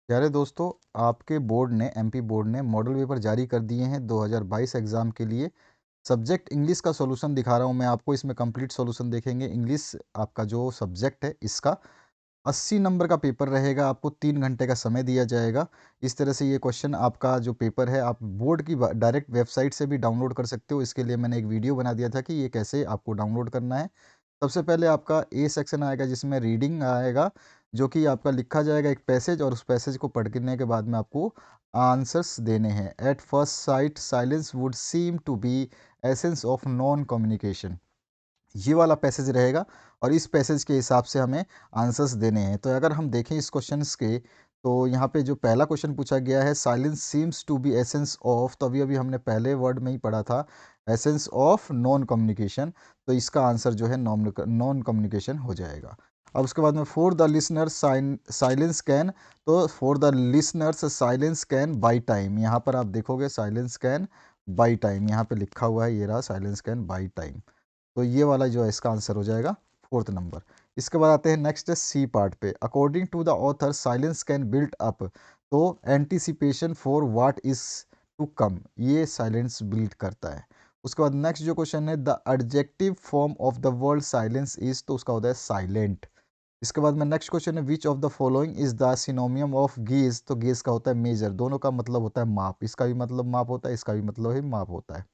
प्यारे दोस्तों, आपके बोर्ड ने एमपी बोर्ड ने मॉडल पेपर जारी कर दिए हैं 2022 एग्ज़ाम के लिए। सब्जेक्ट इंग्लिश का सॉल्यूशन दिखा रहा हूं मैं आपको। इसमें कंप्लीट सॉल्यूशन देखेंगे। इंग्लिश आपका जो सब्जेक्ट है इसका 80 नंबर का पेपर रहेगा। आपको 3 घंटे का समय दिया जाएगा। इस तरह से ये क्वेश्चन आपका जो पेपर है आप बोर्ड की डायरेक्ट वेबसाइट से भी डाउनलोड कर सकते हो। इसके लिए मैंने एक वीडियो बना दिया था कि ये कैसे आपको डाउनलोड करना है। सबसे पहले आपका ए सेक्शन आएगा जिसमें रीडिंग आएगा, जो कि आपका लिखा जाएगा एक पैसेज, और उस पैसेज को पढ़ने के बाद में आपको आंसर्स देने हैं। At first sight silence would seem to be essence of non communication, ये वाला पैसेज रहेगा और इस पैसेज के हिसाब से हमें आंसर्स देने हैं। तो अगर हम देखें इस क्वेश्चंस के, तो यहाँ पे जो पहला क्वेश्चन पूछा गया है silence seems to be essence of, तो अभी अभी हमने पहले वर्ड में ही पढ़ा था एसेंस ऑफ नॉन कम्युनिकेशन। तो इसका आंसर जो है नॉन कम्युनिकेशन हो जाएगा। अब उसके बाद में for the listener silence can, तो for the listeners silence can buy time, यहाँ पर आप देखोगे साइलेंस कैन बाई टाइम, यहाँ पे लिखा हुआ है, ये रहा साइलेंस कैन बाई टाइम। तो ये वाला जो है इसका आंसर हो जाएगा फोर्थ नंबर। इसके बाद आते हैं नेक्स्ट सी पार्ट पे। According to the author silence can build up, तो anticipation for what is to come, ये साइलेंस बिल्ड करता है। उसके बाद नेक्स्ट जो क्वेश्चन है the adjective form of the word silence is, तो उसका होता है साइलेंट। इसके बाद में नेक्स्ट क्वेश्चन है which of the following is the सिनोनियम of gauge, तो गेज का होता है मेजर, दोनों का मतलब होता है माप, इसका भी मतलब माप होता है, इसका भी मतलब है माप होता है।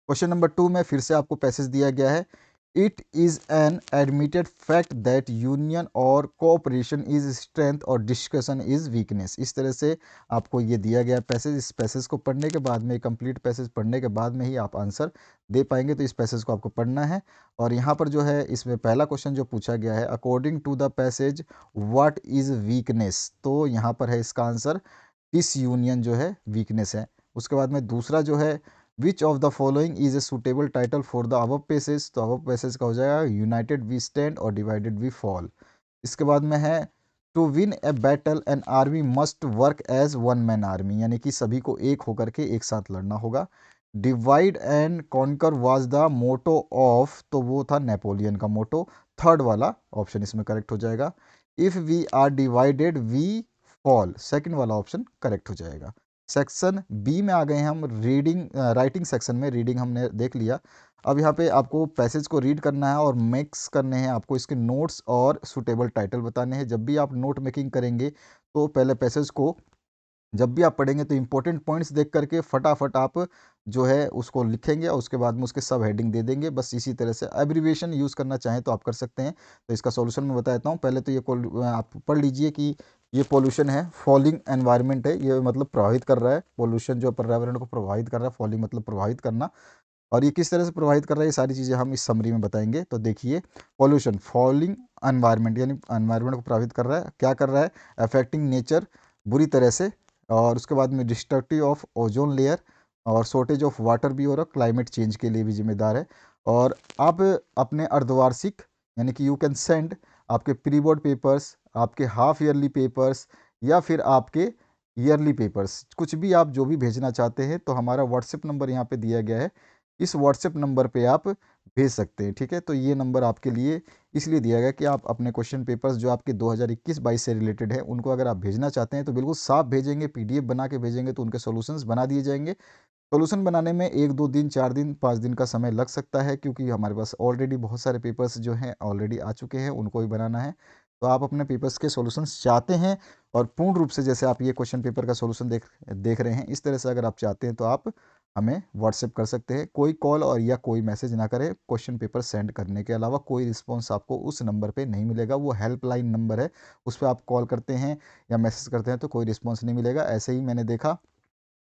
क्वेश्चन नंबर 2 में फिर से आपको पैसेज दिया गया है। It is an admitted fact that union और कोऑपरेशन इज स्ट्रेंथ और डिस्कशन इज वीकनेस, इस तरह से आपको ये दिया गया पैसेज। इस पैसेज को पढ़ने के बाद में, कंप्लीट पैसेज पढ़ने के बाद में ही आप आंसर दे पाएंगे। तो इस पैसेज को आपको पढ़ना है। और यहाँ पर जो है इसमें पहला क्वेश्चन जो पूछा गया है according to the passage what is weakness, तो यहाँ पर है इसका आंसर डिसयूनियन जो है वीकनेस है। उसके बाद में दूसरा जो है which of the following is a suitable title for the above passage, तो अबव पैसेज का हो जाएगा यूनाइटेड वी स्टैंड और डिवाइडेड वी फॉल। इसके बाद में है to win a battle an army must work as one man army, यानी कि सभी को एक होकर के एक साथ लड़ना होगा। Divide and conquer was the motto of, तो वो था नेपोलियन का मोटो। थर्ड वाला ऑप्शन इसमें करेक्ट हो जाएगा। If we are divided we fall, second वाला ऑप्शन करेक्ट हो जाएगा। सेक्शन बी में आ गए हैं हम। रीडिंग राइटिंग सेक्शन में रीडिंग हमने देख लिया। अब यहाँ पे आपको पैसेज को रीड करना है और मिक्स करने हैं, आपको इसके नोट्स और सुटेबल टाइटल बताने हैं। जब भी आप नोट मेकिंग करेंगे तो पहले पैसेज को जब भी आप पढ़ेंगे तो इंपॉर्टेंट पॉइंट्स देख करके फटाफट आप जो है उसको लिखेंगे और उसके बाद में उसके सब हेडिंग दे देंगे। बस इसी तरह से एब्रीविएशन यूज़ करना चाहें तो आप कर सकते हैं। तो इसका सॉल्यूशन मैं बता देता हूँ। पहले तो ये आप पढ़ लीजिए कि ये पोल्यूशन है, फॉलिंग एनवायरनमेंट है, ये मतलब प्रभावित कर रहा है। पोल्यूशन जो पर्यावरण को प्रभावित कर रहा है, फॉलिंग मतलब प्रभावित करना। और ये किस तरह से प्रभावित कर रहा है, ये सारी चीज़ें हम इस समरी में बताएंगे। तो देखिए, पॉल्यूशन फॉलिंग एनवायरनमेंट यानी एनवायरनमेंट को प्रभावित कर रहा है। क्या कर रहा है? अफेक्टिंग नेचर बुरी तरह से। और उसके बाद में डिस्ट्रक्टिव ऑफ ओजोन लेयर, और शॉर्टेज ऑफ वाटर भी हो रहा है, क्लाइमेट चेंज के लिए भी जिम्मेदार है। और आप अपने अर्धवार्षिक यानी कि यू कैन सेंड आपके प्री बोर्ड पेपर्स, आपके हाफ ईयरली पेपर्स, या फिर आपके ईयरली पेपर्स, कुछ भी आप जो भी भेजना चाहते हैं तो हमारा व्हाट्सएप नंबर यहाँ पे दिया गया है। इस व्हाट्सएप नंबर पे आप भेज सकते हैं। ठीक है, तो ये नंबर आपके लिए इसलिए दिया गया कि आप अपने क्वेश्चन पेपर्स जो आपके 2021-22 से रिलेटेड है उनको अगर आप भेजना चाहते हैं तो बिल्कुल साफ भेजेंगे, पीडीएफ बना के भेजेंगे तो उनके सॉल्यूशंस बना दिए जाएंगे। सॉल्यूशन बनाने में 1-2 दिन, 4 दिन, 5 दिन का समय लग सकता है, क्योंकि हमारे पास ऑलरेडी बहुत सारे पेपर्स जो हैं ऑलरेडी आ चुके हैं, उनको भी बनाना है। तो आप अपने पेपर्स के सॉल्यूशंस चाहते हैं और पूर्ण रूप से जैसे आप ये क्वेश्चन पेपर का सॉल्यूशन देख रहे हैं, इस तरह से अगर आप चाहते हैं तो आप हमें व्हाट्सएप कर सकते हैं। कोई कॉल और या कोई मैसेज ना करें। क्वेश्चन पेपर सेंड करने के अलावा कोई रिस्पॉन्स आपको उस नंबर पे नहीं मिलेगा। वो हेल्पलाइन नंबर है, उस पर आप कॉल करते हैं या मैसेज करते हैं तो कोई रिस्पॉन्स नहीं मिलेगा। ऐसे ही मैंने देखा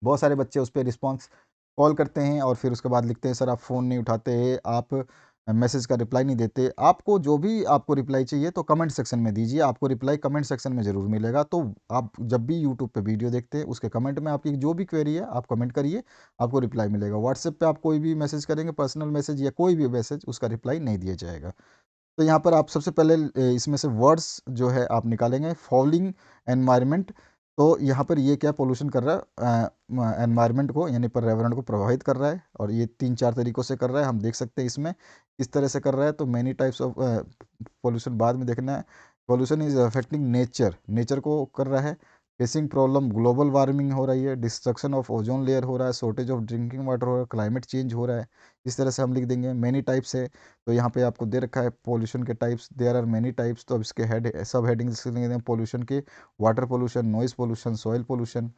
बहुत सारे बच्चे उस पे रिस्पॉन्स कॉल करते हैं और फिर उसके बाद लिखते हैं सर आप फ़ोन नहीं उठाते, आप मैसेज का रिप्लाई नहीं देते। आपको जो भी आपको रिप्लाई चाहिए तो कमेंट सेक्शन में दीजिए, आपको रिप्लाई कमेंट सेक्शन में ज़रूर मिलेगा। तो आप जब भी यूट्यूब पे वीडियो देखते हैं उसके कमेंट में आपकी जो भी क्वेरी है आप कमेंट करिए, आपको रिप्लाई मिलेगा। व्हाट्सएप पे आप कोई भी मैसेज करेंगे, पर्सनल मैसेज या कोई भी मैसेज, उसका रिप्लाई नहीं दिया जाएगा। तो यहाँ पर आप सबसे पहले इसमें से वर्ड्स जो है आप निकालेंगे। फॉलिंग एनवायरनमेंट, तो यहाँ पर ये क्या पोल्यूशन कर रहा है एनवायरनमेंट को, यानी पर्यावरण को प्रभावित कर रहा है, और ये 3-4 तरीक़ों से कर रहा है। हम देख सकते हैं इसमें किस तरह से कर रहा है। तो मैनी टाइप्स ऑफ पोल्यूशन बाद में देखना है। पॉल्यूशन इज अफेक्टिंग नेचर को कर रहा है। फेसिंग प्रॉब्लम, ग्लोबल वार्मिंग हो रही है, डिस्ट्रक्शन ऑफ ओजोन लेयर हो रहा है, शॉर्टेज ऑफ ड्रिंकिंग वाटर हो रहा है, क्लाइमेट चेंज हो रहा है। इस तरह से हम लिख देंगे। मैनी टाइप्स है, तो यहाँ पे आपको दे रखा है पॉल्यूशन के types, there are many types, तो अब इसके हेड सब हेडिंग्स लिखेंगे पॉल्यूशन के। Water pollution, noise pollution, soil pollution,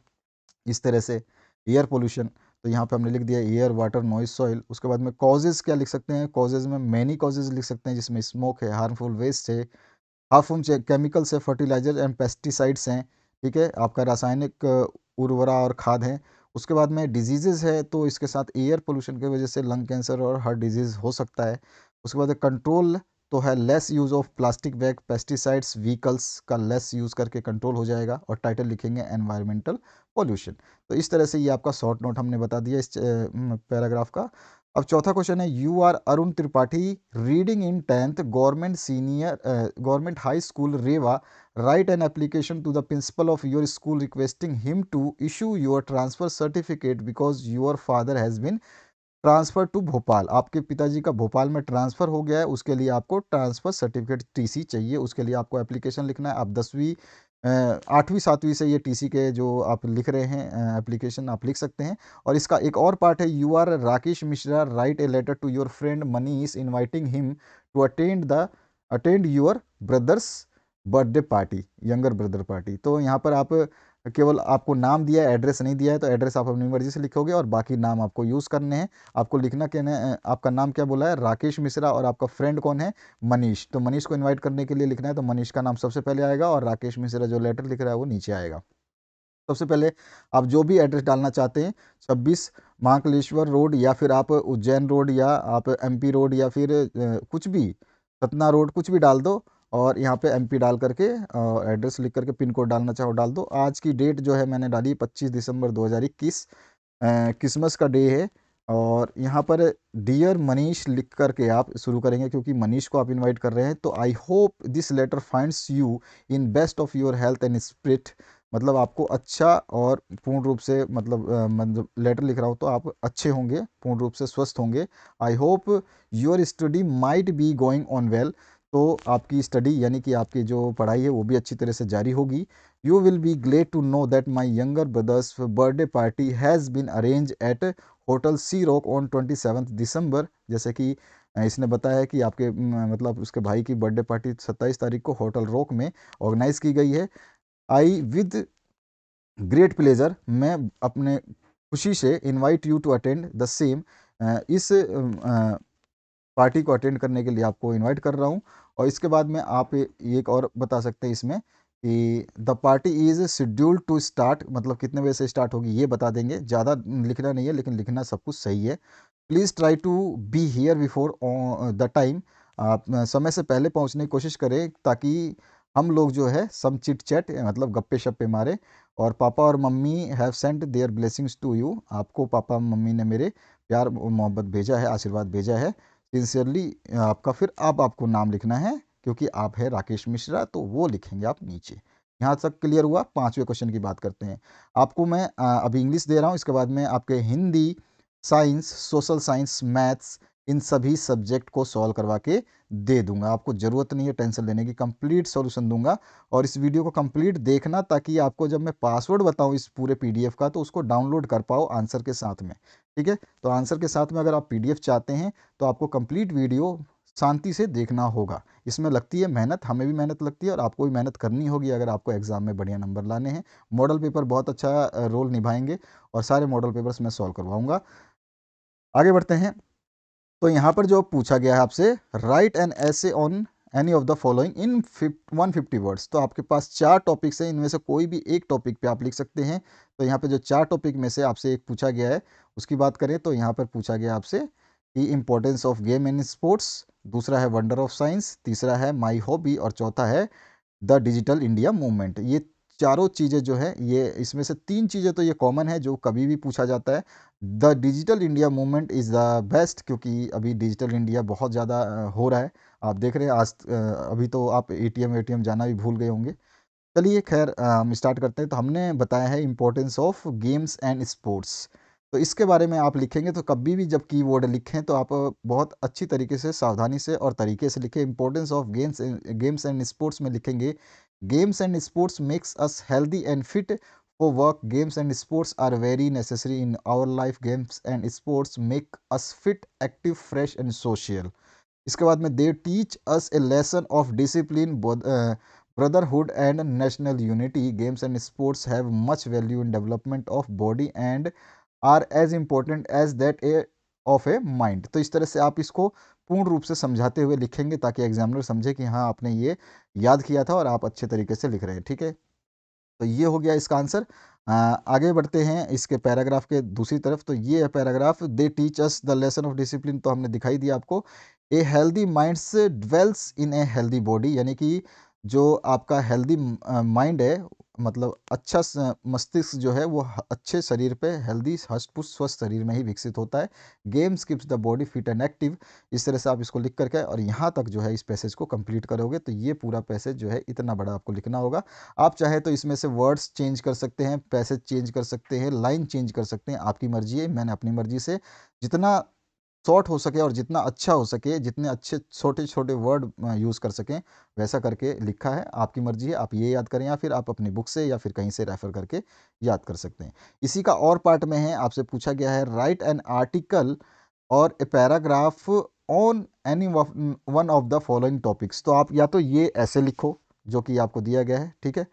इस तरह से। एयर पोल्यूशन, तो यहाँ पे हमने लिख दिया एयर, वाटर, नॉइज, सॉइल। उसके बाद में कॉजेज़ क्या लिख सकते हैं, कॉजेज़ में मैनी कॉजेज़ लिख सकते हैं, जिसमें स्मोक है, हार्मफुल वेस्ट है, हार्मफुल केमिकल्स है, फर्टिलाइजर एंड पेस्टिसाइड्स हैं, ठीक है, आपका रासायनिक उर्वरा और खाद है। उसके बाद में डिजीज़ेज़ है, तो इसके साथ एयर पोल्यूशन की वजह से लंग कैंसर और हार्ट डिजीज़ हो सकता है। उसके बाद कंट्रोल, तो है lace use of plastic bag, pesticides, vehicles का लेस यूज़ करके कंट्रोल हो जाएगा। और टाइटल लिखेंगे एनवायरमेंटल पोल्यूशन। तो इस तरह से ये आपका शॉर्ट नोट हमने बता दिया इस पैराग्राफ का। अब चौथा क्वेश्चन है, you are Arun Tripathi, reading in 10th government high school Rewa, write an application to the principal of your school requesting him to issue your transfer certificate because your father has been transfer to Bhopal. आपके पिताजी का भोपाल में transfer हो गया है, उसके लिए आपको ट्रांसफ़र सर्टिफिकेट टीसी चाहिए। उसके लिए आपको एप्लीकेशन लिखना है। आप 10वीं 8वीं 7वीं से ये टीसी के जो आप लिख रहे हैं एप्लीकेशन आप लिख सकते हैं। और इसका एक और पार्ट है, you are Rakesh Mishra, write a letter to your friend Manish inviting him to attend your brother's birthday party, younger brother party. तो यहाँ पर आप केवल आपको नाम दिया है, एड्रेस नहीं दिया है, तो एड्रेस आप अपनी मर्जी से लिखोगे और बाकी नाम आपको यूज़ करने हैं। आपको लिखना क्या है, आपका नाम क्या बोला है, राकेश मिश्रा, और आपका फ्रेंड कौन है, मनीष। तो मनीष को इनवाइट करने के लिए लिखना है, तो मनीष का नाम सबसे पहले आएगा और राकेश मिश्रा जो लेटर लिख रहा है वो नीचे आएगा। सबसे पहले आप जो भी एड्रेस डालना चाहते हैं, 26 महाकालेश्वर रोड, या फिर आप उज्जैन रोड, या आप एमपी रोड, या फिर कुछ भी, सतना रोड, कुछ भी डाल दो। और यहाँ पे एमपी डाल करके एड्रेस लिख करके पिन कोड डालना चाहो डाल दो। आज की डेट जो है मैंने डाली 25 दिसंबर 2021, क्रिसमस का डे है। और यहाँ पर डियर मनीष लिख करके आप शुरू करेंगे, क्योंकि मनीष को आप इनवाइट कर रहे हैं। तो I hope this letter finds you in best of your health and spirit, मतलब आपको अच्छा और पूर्ण रूप से, मतलब लेटर लिख रहा हूँ तो आप अच्छे होंगे, पूर्ण रूप से स्वस्थ होंगे। I hope your study might be going on well, तो आपकी स्टडी यानी कि आपकी जो पढ़ाई है वो भी अच्छी तरह से जारी होगी। You will be glad to know that my younger brother's birthday party has been arrange at hotel sea rock on 27 December. जैसे कि इसने बताया है कि आपके मतलब उसके भाई की बर्थडे पार्टी 27 तारीख को होटल रॉक में ऑर्गेनाइज की गई है। आई विद ग्रेट प्लेजर, मैं अपने खुशी से invite you to attend the same, इस पार्टी को अटेंड करने के लिए आपको इनवाइट कर रहा हूँ। और इसके बाद में आप एक और बता सकते हैं इसमें कि the party is scheduled to start, मतलब कितने बजे से स्टार्ट होगी ये बता देंगे। ज़्यादा लिखना नहीं है, लेकिन लिखना सब कुछ सही है। Please try to be here before the time, आप समय से पहले पहुंचने की कोशिश करें, ताकि हम लोग जो है सम चिट चैट मतलब गप्पे शप्पे मारे। और पापा और मम्मी have sent their blessings to you, आपको पापा मम्मी ने मेरे प्यार मोहब्बत भेजा है, आशीर्वाद भेजा है। सिंसियरली आपका, फिर अब आपको नाम लिखना है, क्योंकि आप है राकेश मिश्रा, तो वो लिखेंगे आप नीचे। यहाँ तक क्लियर हुआ। पांचवें क्वेश्चन की बात करते हैं। आपको मैं अभी इंग्लिश दे रहा हूँ, इसके बाद में आपके Hindi, science, social science, maths, इन सभी सब्जेक्ट को सॉल्व करवा के दे दूंगा। आपको ज़रूरत नहीं है टेंशन लेने की, कंप्लीट सॉल्यूशन दूंगा। और इस वीडियो को कंप्लीट देखना, ताकि आपको जब मैं पासवर्ड बताऊं इस पूरे पीडीएफ का, तो उसको डाउनलोड कर पाओ आंसर के साथ में। ठीक है, तो आंसर के साथ में अगर आप पीडीएफ चाहते हैं, तो आपको कंप्लीट वीडियो शांति से देखना होगा। इसमें लगती है मेहनत, हमें भी मेहनत लगती है, और आपको भी मेहनत करनी होगी अगर आपको एग्जाम में बढ़िया नंबर लाने हैं। मॉडल पेपर बहुत अच्छा रोल निभाएंगे, और सारे मॉडल पेपर्स मैं सॉल्व करवाऊंगा। आगे बढ़ते हैं। तो यहाँ पर जो पूछा गया है आपसे, राइट एन ऐसे on any of the following in 150 words. तो आपके पास चार टॉपिक्स हैं, इनमें से कोई भी एक टॉपिक पे आप लिख सकते हैं। तो यहाँ पे जो चार टॉपिक में से आपसे एक पूछा गया है, उसकी बात करें तो यहाँ पर पूछा गया आपसे कि importance of game in sports, दूसरा है वंडर ऑफ साइंस, तीसरा है माई हॉबी, और चौथा है द डिजिटल इंडिया मूवमेंट। ये चारों चीज़ें जो है, ये इसमें से तीन चीज़ें तो ये कॉमन है जो कभी भी पूछा जाता है। The digital India movement is the best, क्योंकि अभी डिजिटल इंडिया बहुत ज़्यादा हो रहा है। आप देख रहे हैं आज अभी तो आप एटीएम एटीएम जाना भी भूल गए होंगे। चलिए खैर हम स्टार्ट करते हैं। तो हमने बताया है importance of games and sports. तो इसके बारे में आप लिखेंगे तो कभी भी जब कीवर्ड लिखें तो आप बहुत अच्छी तरीके से, सावधानी से और तरीके से लिखें। Importance of games and sports में लिखेंगे, games and sports makes us healthy and fit for work. Games and sports are very necessary in our life. Games and sports make us fit, active, fresh and social. इसके बाद में they teach us a lesson of discipline, brotherhood and national unity. Games and sports have much value in development of body and are as important as that A of a mind. तो इस तरह से आप इसको पूर्ण रूप से समझाते हुए लिखेंगे ताकि एग्जामिनर समझे कि हाँ आपने ये याद किया था और आप अच्छे तरीके से लिख रहे हैं। ठीक है, तो ये हो गया इसका आंसर। आगे बढ़ते हैं इसके पैराग्राफ के दूसरी तरफ। तो ये है paragraph, they teach us the lesson of discipline, तो हमने दिखाई दिया आपको। A healthy minds dwells in a healthy body, यानी कि जो आपका हेल्दी माइंड है, मतलब अच्छा मस्तिष्क जो है वो अच्छे शरीर पे, हेल्दी हष्ट-पुष्ट स्वस्थ शरीर में ही विकसित होता है। Games keeps the body fit and active. इस तरह से आप इसको लिख करके और यहाँ तक जो है इस पैसेज को कंप्लीट करोगे तो ये पूरा पैसेज जो है इतना बड़ा आपको लिखना होगा। आप चाहे तो इसमें से वर्ड्स चेंज कर सकते हैं, पैसेज चेंज कर सकते हैं, लाइन चेंज कर सकते हैं, आपकी मर्जी है। मैंने अपनी मर्जी से जितना शॉर्ट हो सके और जितना अच्छा हो सके, जितने अच्छे छोटे-छोटे वर्ड यूज़ कर सकें, वैसा करके लिखा है। आपकी मर्ज़ी है, आप ये याद करें या फिर आप अपनी बुक से या फिर कहीं से रेफ़र करके याद कर सकते हैं। इसी का और पार्ट में है, आपसे पूछा गया है राइट एन आर्टिकल और a paragraph on any one of the following topics. तो आप या तो ये ऐसे लिखो जो कि आपको दिया गया है, ठीक है?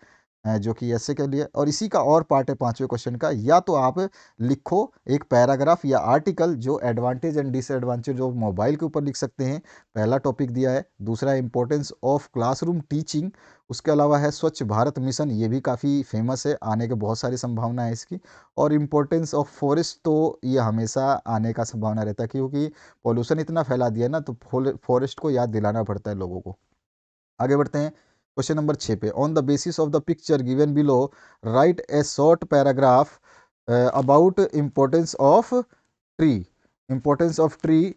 जो कि ऐसे के लिए, और इसी का और पार्ट है 5वें क्वेश्चन का, या तो आप लिखो एक पैराग्राफ या आर्टिकल जो एडवांटेज एंड डिसएडवांटेज जो मोबाइल के ऊपर लिख सकते हैं। पहला टॉपिक दिया है। दूसरा इंपॉर्टेंस ऑफ क्लासरूम टीचिंग। उसके अलावा है स्वच्छ भारत मिशन, ये भी काफ़ी फेमस है, आने के बहुत सारी संभावना है इसकी। और इम्पोर्टेंस ऑफ फॉरेस्ट, तो ये हमेशा आने का संभावना रहता है क्योंकि पॉल्यूशन इतना फैला दिया ना, तो फॉरेस्ट को याद दिलाना पड़ता है लोगों को। आगे बढ़ते हैं क्वेश्चन नंबर 6 पे। On the basis of the picture given below right A short paragraph about importance of tree. Importance of tree,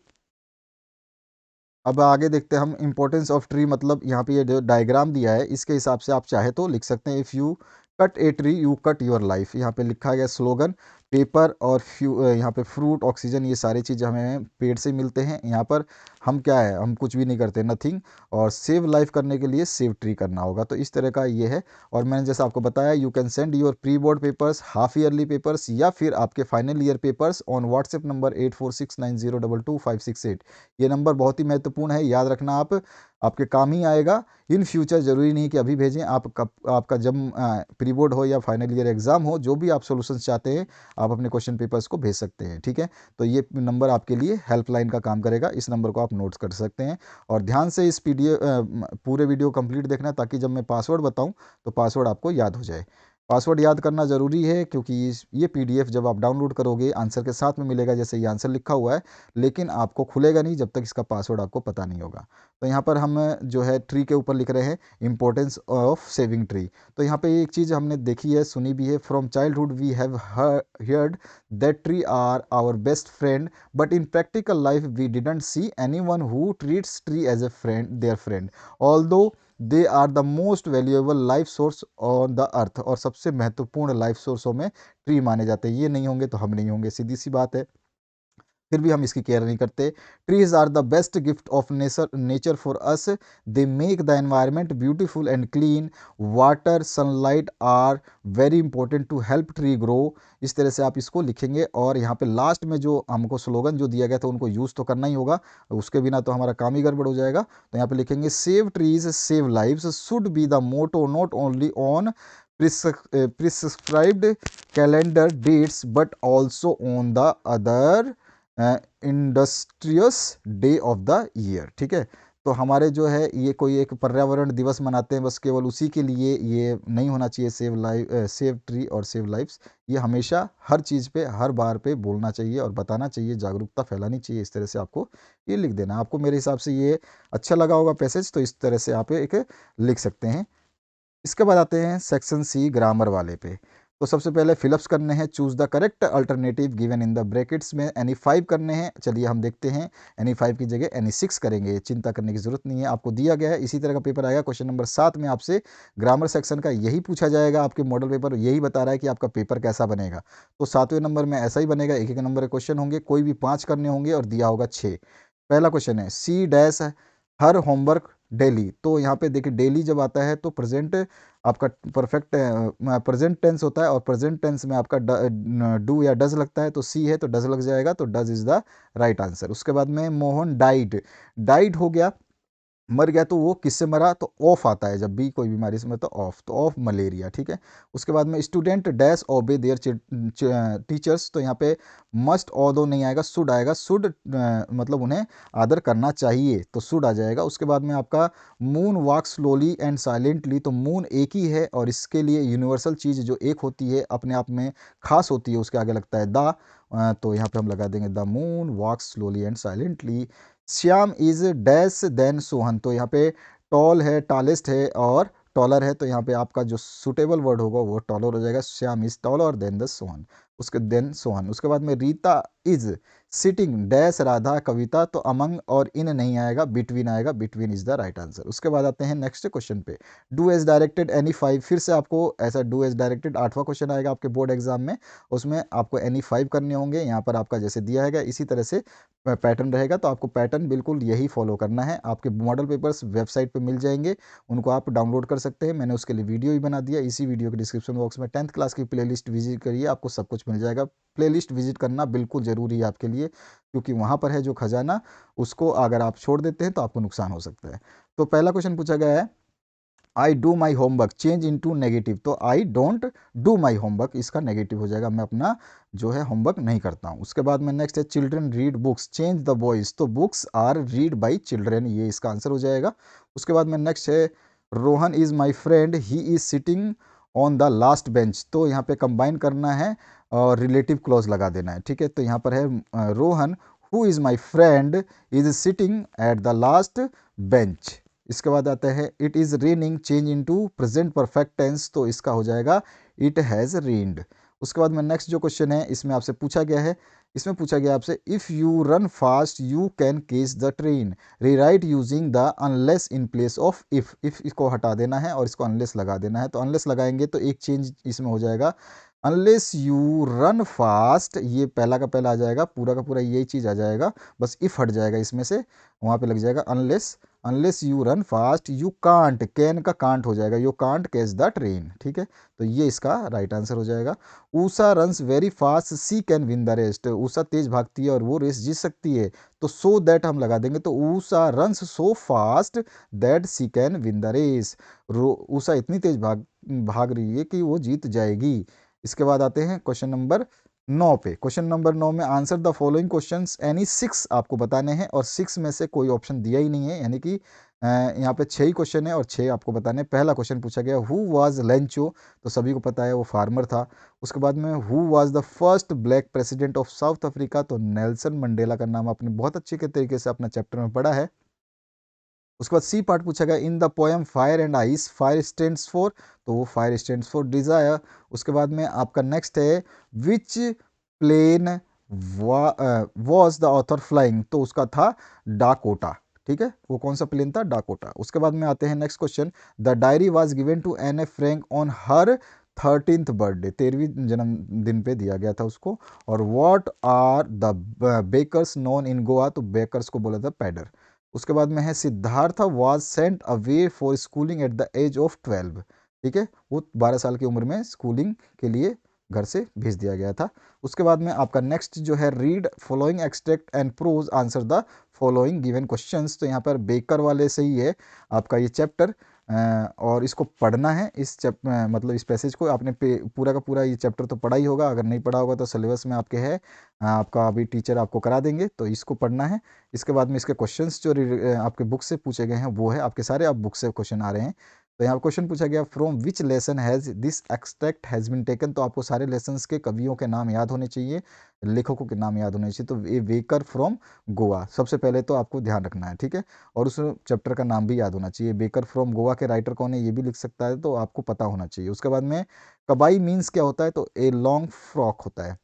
अब आगे देखते हैं हम। इम्पोर्टेंस ऑफ ट्री मतलब यहाँ पे ये जो डायग्राम दिया है इसके हिसाब से आप चाहे तो लिख सकते हैं, if you cut a tree you cut your life. यहाँ पे लिखा गया स्लोगन, पेपर और यहाँ पे फ्रूट, ऑक्सीजन, ये सारी चीज़ें हमें पेड़ से मिलते हैं। यहाँ पर हम क्या है, हम कुछ भी नहीं करते, नथिंग। और सेव लाइफ करने के लिए सेव ट्री करना होगा। तो इस तरह का ये है। और मैंने जैसा आपको बताया, you can send your pre board papers, half yearly papers या फिर आपके final year papers on WhatsApp number 8469022568। ये नंबर बहुत ही महत्वपूर्ण है, याद रखना आप, आपके काम ही आएगा इन फ्यूचर। ज़रूरी नहीं कि अभी भेजें, आप कब आपका जब प्री बोर्ड हो या फाइनल ईयर एग्ज़ाम हो, जो भी आप सॉल्यूशंस चाहते हैं आप अपने क्वेश्चन पेपर्स को भेज सकते हैं। ठीक है, तो ये नंबर आपके लिए हेल्पलाइन का काम करेगा, इस नंबर को आप नोट्स कर सकते हैं। और ध्यान से इस पूरे वीडियो कंप्लीट देखना, ताकि जब मैं पासवर्ड बताऊं तो पासवर्ड आपको याद हो जाए। पासवर्ड याद करना ज़रूरी है क्योंकि ये पीडीएफ जब आप डाउनलोड करोगे आंसर के साथ में मिलेगा, जैसे ये आंसर लिखा हुआ है, लेकिन आपको खुलेगा नहीं जब तक इसका पासवर्ड आपको पता नहीं होगा। तो यहाँ पर हम जो है ट्री के ऊपर लिख रहे हैं इंपॉर्टेंस ऑफ सेविंग ट्री। तो यहाँ पे एक चीज़ हमने देखी है, सुनी भी है, from childhood we have heard that tree are our best friend, but in practical life we didn't see anyone who treats tree as a friend, their friend, although they are the most valuable life source on the earth. और सबसे महत्वपूर्ण life सोर्सों में tree माने जाते हैं। ये नहीं होंगे तो हम नहीं होंगे, सीधी सी बात है, फिर भी हम इसकी केयर नहीं करते। Trees are the best gift of nature for us, they make the environment beautiful and clean, water sunlight are very important to help tree grow. इस तरह से आप इसको लिखेंगे। और यहाँ पे लास्ट में जो हमको स्लोगन जो दिया गया था उनको यूज़ तो करना ही होगा, उसके बिना तो हमारा काम ही गड़बड़ हो जाएगा। तो यहाँ पे लिखेंगे save trees save lives should be the motto, not only on prescribed calendar dates but also on the other industrious day of the year. ठीक है, तो हमारे जो है ये कोई एक पर्यावरण दिवस मनाते हैं बस केवल उसी के लिए ये नहीं होना चाहिए। सेव लाइफ, सेव ट्री और सेव लाइफ्स, ये हमेशा हर चीज़ पे हर बार पे बोलना चाहिए और बताना चाहिए, जागरूकता फैलानी चाहिए। इस तरह से आपको ये लिख देना। आपको मेरे हिसाब से ये अच्छा लगा होगा पैसेज, तो इस तरह से आप एक लिख सकते हैं। इसके बाद आते हैं सेक्शन सी ग्रामर वाले पे। तो सबसे पहले फिलअप्स करने हैं, choose the correct alternative given in the brackets में एनी 5 करने हैं। चलिए हम देखते हैं, एनी 5 की जगह एनी 6 करेंगे, चिंता करने की जरूरत नहीं है, आपको दिया गया है। इसी तरह का पेपर आएगा क्वेश्चन नंबर 7 में आपसे ग्रामर सेक्शन का यही पूछा जाएगा। आपके मॉडल पेपर यही बता रहा है कि आपका पेपर कैसा बनेगा। तो 7वें नंबर में ऐसा ही बनेगा, एक एक नंबर के क्वेश्चन होंगे, कोई भी 5 करने होंगे और दिया होगा 6। पहला क्वेश्चन है she dash her homework daily. तो यहाँ पे देखिए डेली जब आता है तो प्रेजेंट आपका परफेक्ट प्रेजेंट टेंस होता है, और प्रेजेंट टेंस में आपका डू या डज लगता है, तो सी है तो डज लग जाएगा, तो does is the right answer. उसके बाद में मोहन डाइड, डाइड हो गया, मर गया, तो वो किससे मरा, तो ऑफ आता है, जब भी कोई बीमारी से मरा तो ऑफ, तो ऑफ मलेरिया, ठीक है। उसके बाद में स्टूडेंट डैश ओबे देयर टीचर्स, तो यहाँ पे मस्ट ऑदो नहीं आएगा, शुड आएगा, शुड मतलब उन्हें आदर करना चाहिए, तो शुड आ जाएगा। उसके बाद में आपका moon walk slowly and silently, तो मून एक ही है और इसके लिए यूनिवर्सल चीज़ जो एक होती है अपने आप में खास होती है, उसके आगे लगता है द, तो यहाँ पे हम लगा देंगे the moon walk slowly and silently. Shyam is dash then Sohan, तो यहाँ पे टॉल है, टालेस्ट है और टॉलर है, तो यहाँ पे आपका जो सुटेबल वर्ड होगा वो टॉलर हो जाएगा। Shyam is taller than the Sohan, उसके देन सोहन। उसके बाद में Rita is sitting dash Radha Kavita, तो अमंग और इन नहीं आएगा, बिटवीन आएगा, between is the right answer. उसके बाद आते हैं नेक्स्ट क्वेश्चन पे, डू एज डायरेक्टेड एनी 5, फिर से आपको ऐसा डू एज डायरेक्टेड 8वां क्वेश्चन आएगा आपके बोर्ड एग्जाम में, उसमें आपको एनी 5 करने होंगे। यहाँ पर आपका जैसे दिया है इसी तरह से पैटर्न रहेगा, तो आपको पैटर्न बिल्कुल यही फॉलो करना है। आपके मॉडल पेपर्स वेबसाइट पे मिल जाएंगे, उनको आप डाउनलोड कर सकते हैं, मैंने उसके लिए वीडियो भी बना दिया। इसी वीडियो के डिस्क्रिप्शन बॉक्स में 10th क्लास की प्लेलिस्ट विजिट करिए, आपको सब कुछ मिल जाएगा। प्लेलिस्ट विजिट करना बिल्कुल ज़रूरी है आपके लिए, क्योंकि वहाँ पर है जो खजाना, उसको अगर आप छोड़ देते हैं तो आपको नुकसान हो सकता है। तो पहला क्वेश्चन पूछा गया है I do my homework change into negative, तो I don't do my homework इसका नेगेटिव हो जाएगा, मैं अपना जो है होमवर्क नहीं करता हूँ। उसके बाद में नेक्स्ट है children read books change the voice, तो books are read by children, ये इसका आंसर हो जाएगा। उसके बाद में नेक्स्ट है Rohan is my friend he is sitting on the last bench, तो यहाँ पे कंबाइन करना है और रिलेटिव क्लॉज लगा देना है, ठीक है। तो यहाँ पर है Rohan who is my friend is sitting at the last bench. इसके बाद आता है it is raining change into present perfect tense, तो इसका हो जाएगा इट हैज़ रेन्ड। उसके बाद में नेक्स्ट जो क्वेश्चन है इसमें आपसे पूछा गया है, इसमें पूछा गया आपसे if you run fast you can catch the train, rewrite using the unless in place of if इसको हटा देना है और इसको अनलेस लगा देना है। तो अनलेस लगाएंगे तो एक चेंज इसमें हो जाएगा, अनलेस यू रन फास्ट, ये पहला का पहला आ जाएगा, पूरा का पूरा यही चीज़ आ जाएगा, बस इफ़ हट जाएगा इसमें से, वहाँ पे लग जाएगा unless, unless you run fast you can't, can का कांट हो जाएगा, you can't catch the train, ठीक है। तो ये इसका राइट आंसर हो जाएगा। Usha runs very fast she can win the race, Usha तेज भागती है और वो रेस जीत सकती है, तो सो दैट हम लगा देंगे, तो Usha runs so fast that she can win the race, Usha इतनी तेज भाग भाग रही है कि वो जीत जाएगी। इसके बाद आते हैं क्वेश्चन नंबर 9 पे, क्वेश्चन नंबर 9 में answer the following questions any 6 आपको बताने हैं, और 6 में से कोई ऑप्शन दिया ही नहीं है, यानी कि यहाँ पे 6 ही क्वेश्चन है और 6 आपको बताने हैं। पहला क्वेश्चन पूछा गया हु वाज लेंचो, तो सभी को पता है वो फार्मर था। उसके बाद में who was the first black president of south Africa, तो नेल्सन मंडेला का नाम आपने बहुत अच्छे के तरीके से अपना चैप्टर में पढ़ा है। उसके बाद सी पार्ट पूछा गया इन the poem fire and ice fire stands for, तो वो फायर स्टैंड्स फॉर डिजायर। उसके बाद में आपका नेक्स्ट है which plane was the author flying, तो उसका था डाकोटा, ठीक है, वो कौन सा प्लेन था, डाकोटा। उसके बाद में आते हैं next question, the diary was given to Anne ए Frank on her 13th birthday, 13वीं जन्मदिन पे दिया गया था उसको। और what are the bakers known in Goa, तो बेकर्स को बोला था पैडर। उसके बाद में है Siddhartha was sent away for schooling at the age of 12, ठीक है, वो 12 साल की उम्र में स्कूलिंग के लिए घर से भेज दिया गया था। उसके बाद में आपका नेक्स्ट जो है read following extract and prose answer the following given questions, तो यहाँ पर बेकर वाले से ही है आपका ये चैप्टर, और इसको पढ़ना है, मतलब इस पैसेज को आपने पूरा का पूरा ये चैप्टर तो पढ़ा ही होगा, अगर नहीं पढ़ा होगा तो सिलेबस में आपके है, आपका अभी टीचर आपको करा देंगे, तो इसको पढ़ना है। इसके बाद में इसके क्वेश्चंस जो आपके बुक से पूछे गए हैं वो है आपके सारे, अब बुक से क्वेश्चन आ रहे हैं। तो यहाँ क्वेश्चन पूछा गया from which lesson has this extract has been taken. तो आपको सारे लेसन्स के कवियों के नाम याद होने चाहिए, लेखकों के नाम याद होने चाहिए। तो ये वेकर फ्रॉम गोवा सबसे पहले तो आपको ध्यान रखना है, ठीक है। और उस चैप्टर का नाम भी याद होना चाहिए। बेकर फ्रॉम गोवा के राइटर कौन है ये भी लिख सकता है, तो आपको पता होना चाहिए। उसके बाद में कबाई मीन्स क्या होता है, तो ए लॉन्ग फ्रॉक होता है।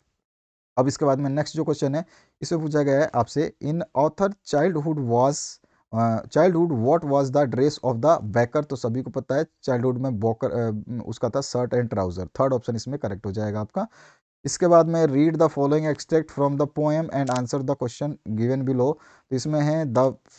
अब इसके बाद में नेक्स्ट जो क्वेश्चन है इसमें पूछा गया है आपसे, in author childhood what was the dress of the baker. तो सभी को पता है चाइल्डहुड में बॉकर उसका था shirt and trouser. Third option इसमें करेक्ट हो जाएगा आपका। इसके बाद में read the following extract from the poem and answer the question given below. तो इसमें है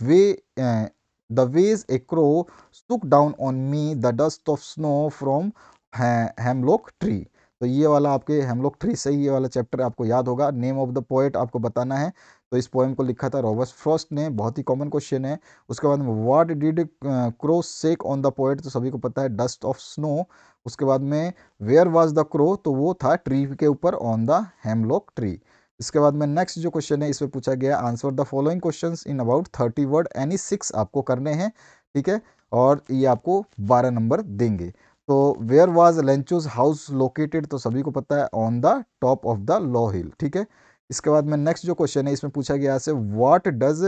way the ways a crow stuck down on me the dust of snow from hemlock tree. तो ये वाला आपके हेमलॉक ट्री से ही ये वाला चैप्टर आपको याद होगा। नेम ऑफ द पोएट आपको बताना है। तो इस पोएम को लिखा था रॉबर्ट फ्रॉस्ट ने, बहुत ही कॉमन क्वेश्चन है। उसके बाद में what did crow shake on the poet. तो सभी को पता है डस्ट ऑफ स्नो। उसके बाद में वेयर वाज द क्रो, तो वो था ट्री के ऊपर ऑन द हेमलॉक ट्री। इसके बाद में नेक्स्ट जो क्वेश्चन है इसमें पूछा गया answer the following questions in about 30 word, any 6 आपको करने हैं, ठीक है। और ये आपको 12 नंबर देंगे। तो where was Lencho's house located. तो सभी को पता है on the top of the low hill, ठीक है। इसके बाद में नेक्स्ट जो क्वेश्चन है इसमें पूछा गया से what does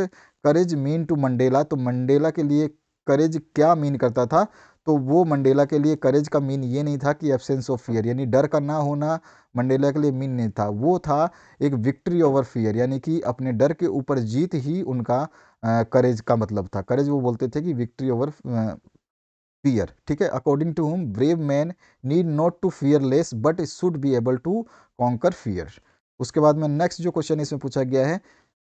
courage mean to Mandela. तो मंडेला के लिए करेज क्या मीन करता था। तो वो मंडेला के लिए करेज का मीन ये नहीं था कि एब्सेंस ऑफ फियर, यानी डर का ना होना मंडेला के लिए मीन नहीं था। वो था एक विक्ट्री ओवर फियर, यानी कि अपने डर के ऊपर जीत ही उनका करेज का मतलब था। करेज वो बोलते थे कि विक्ट्री ओवर फियर, ठीक है। According to whom brave man need not to fearless but should be able to conquer fear. उसके बाद में नेक्स्ट जो क्वेश्चन इसमें पूछा गया है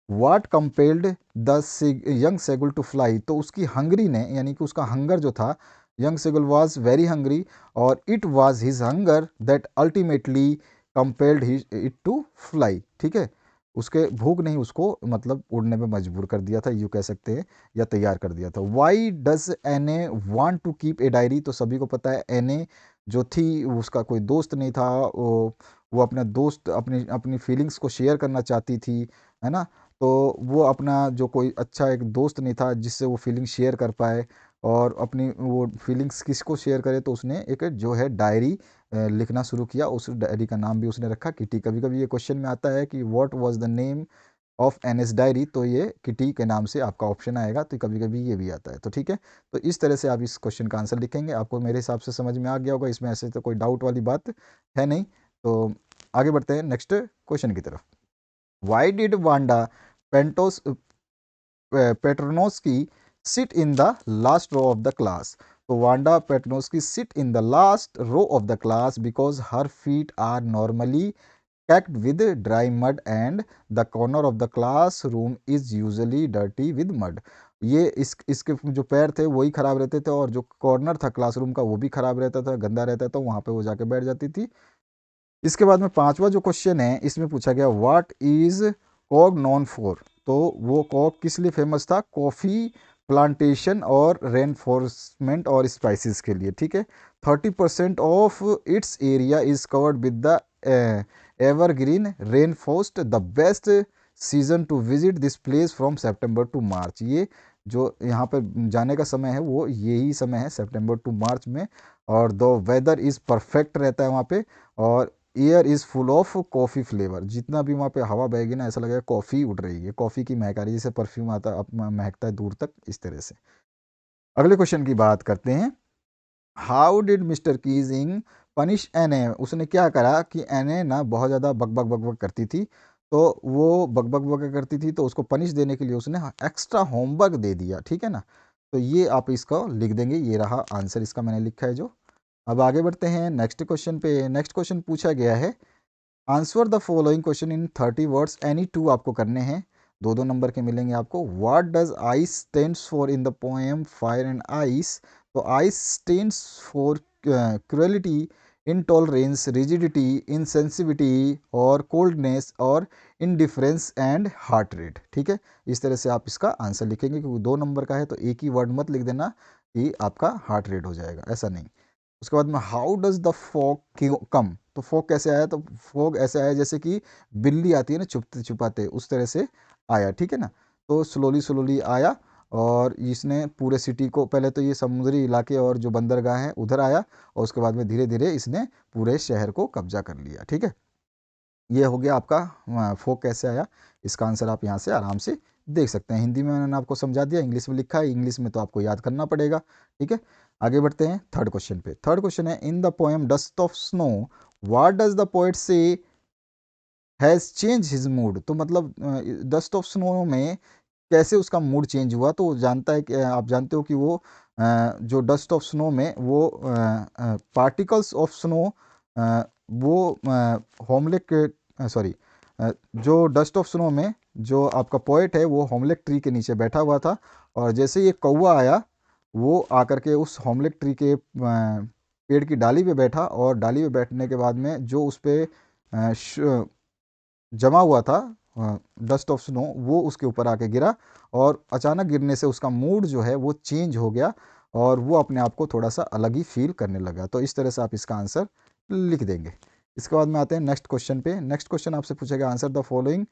what compelled the young seagull to fly. तो उसकी हंगरी ने, यानी कि उसका हंगर जो था, young seagull was very hungry और it was his hunger that ultimately compelled it to fly, ठीक है। उसके भूख नहीं उसको मतलब उड़ने में मजबूर कर दिया था, यूँ कह सकते हैं, या तैयार कर दिया था। Why does Anne want to keep a diary. तो सभी को पता है एन ए जो थी उसका कोई दोस्त नहीं था, वो अपना दोस्त अपनी अपनी फीलिंग्स को शेयर करना चाहती थी, है ना। तो वो अपना जो कोई अच्छा एक दोस्त नहीं था जिससे वो फीलिंग शेयर कर पाए, और अपनी वो फीलिंग्स किसको शेयर करे, तो उसने एक जो है डायरी लिखना शुरू किया। उस डायरी का नाम भी उसने रखा किटी। कभी कभी ये क्वेश्चन में आता है कि what was the name of Anne's diary, तो ये किटी के नाम से आपका ऑप्शन आएगा। तो कभी कभी ये भी आता है, तो ठीक है। तो इस तरह से आप इस क्वेश्चन का आंसर लिखेंगे। आपको मेरे हिसाब से समझ में आ गया होगा, इसमें ऐसे तो कोई डाउट वाली बात है नहीं। तो आगे बढ़ते हैं नेक्स्ट क्वेश्चन की तरफ। Why did Wanda Pentos Petronski sit in the last row of the class. तो Wanda Petronski sit in the last row of the class because her feet are normally packed with dry mud and the corner of the classroom is usually dirty with mud। ये इसके जो पैर थे वही खराब रहते थे, और जो कॉर्नर था क्लासरूम का वो भी खराब रहता था, गंदा रहता था, वहाँ पे वो जाके बैठ जाती थी। इसके बाद में पांचवा जो क्वेश्चन है इसमें पूछा गया व्हाट इज कॉग नॉन फॉर। तो वो कॉग किस लिए फेमस था, कॉफ़ी प्लांटेशन और रेनफोर्समेंट और स्पाइसेस के लिए, ठीक है। 30% of its area is covered with the evergreen rain forest. The best season to visit this place from September to March. ये जो यहाँ पर जाने का समय है वो यही समय है सेप्टेम्बर टू मार्च में। और द वेदर इज़ परफेक्ट रहता है वहाँ पे, और air is full of coffee flavour. जितना भी वहाँ पे हवा बहेगी ना ऐसा लगेगा कॉफ़ी उड़ रही है, कॉफ़ी की महक आ रही है, जैसे परफ्यूम आता महकता है दूर तक, इस तरह से। अगले क्वेश्चन की बात करते हैं। How did mister Keesing punish Anne. उसने क्या करा कि एन ए ना बहुत ज़्यादा बकबक बकबक करती थी, तो वो बकबक बकबक करती थी तो उसको पनिश देने के लिए उसने एक्स्ट्रा होमवर्क दे दिया, ठीक है ना। तो ये आप इसको लिख देंगे, ये रहा आंसर इसका मैंने लिखा है जो। अब आगे बढ़ते हैं नेक्स्ट क्वेश्चन पे। नेक्स्ट क्वेश्चन पूछा गया है answer the following question in 30 words, any two आपको करने हैं, दो दो नंबर के मिलेंगे आपको। What does ice stands for in the poem fire and ice. तो ice stands for cruelty, intolerance, rigidity, insensitivity और कोल्डनेस और इनडिफरेंस एंड हार्ट रेट, ठीक है। इस तरह से आप इसका आंसर लिखेंगे, क्योंकि दो नंबर का है तो एक ही वर्ड मत लिख देना कि आपका हार्ट रेट हो जाएगा, ऐसा नहीं। उसके बाद में हाउ डज द फॉग कम। तो फॉग कैसे आया, तो फॉग ऐसे आया जैसे कि बिल्ली आती है ना छुपते छुपाते, उस तरह से आया, ठीक है ना। तो स्लोली स्लोली आया और इसने पूरे सिटी को, पहले तो ये समुद्री इलाके और जो बंदरगाह हैं उधर आया, और उसके बाद में धीरे धीरे इसने पूरे शहर को कब्जा कर लिया। ठीक है, ये हो गया आपका फोक कैसे आया। इसका आंसर आप यहाँ से आराम से देख सकते हैं। हिंदी में मैंने आपको समझा दिया, इंग्लिश में लिखा है, इंग्लिश में तो आपको याद करना पड़ेगा। ठीक है, आगे बढ़ते हैं थर्ड क्वेश्चन पे। थर्ड क्वेश्चन है, इन the poem dust of snow what does the poet से हैज़ चेंज हिज मूड। तो मतलब डस्ट ऑफ स्नो में कैसे उसका मूड चेंज हुआ, तो वो जानता है कि आप जानते हो कि वो जो डस्ट ऑफ स्नो में वो पार्टिकल्स ऑफ स्नो वो होमलेक सॉरी जो डस्ट ऑफ स्नो में जो आपका पोएट है वो होमलेक ट्री के नीचे बैठा हुआ था, और जैसे ये कौवा आया वो आकर के उस होमलेक ट्री के पेड़ की डाली पे बैठा, और डाली पे बैठने के बाद में जो उस पे जमा हुआ था डस्ट ऑफ स्नो वो उसके ऊपर आके गिरा, और अचानक गिरने से उसका मूड जो है वो चेंज हो गया, और वो अपने आप को थोड़ा सा अलग ही फील करने लगा। तो इस तरह से आप इसका आंसर लिख देंगे। इसके बाद में आते हैं नेक्स्ट क्वेश्चन पे। नेक्स्ट क्वेश्चन आपसे पूछेगा, answer the following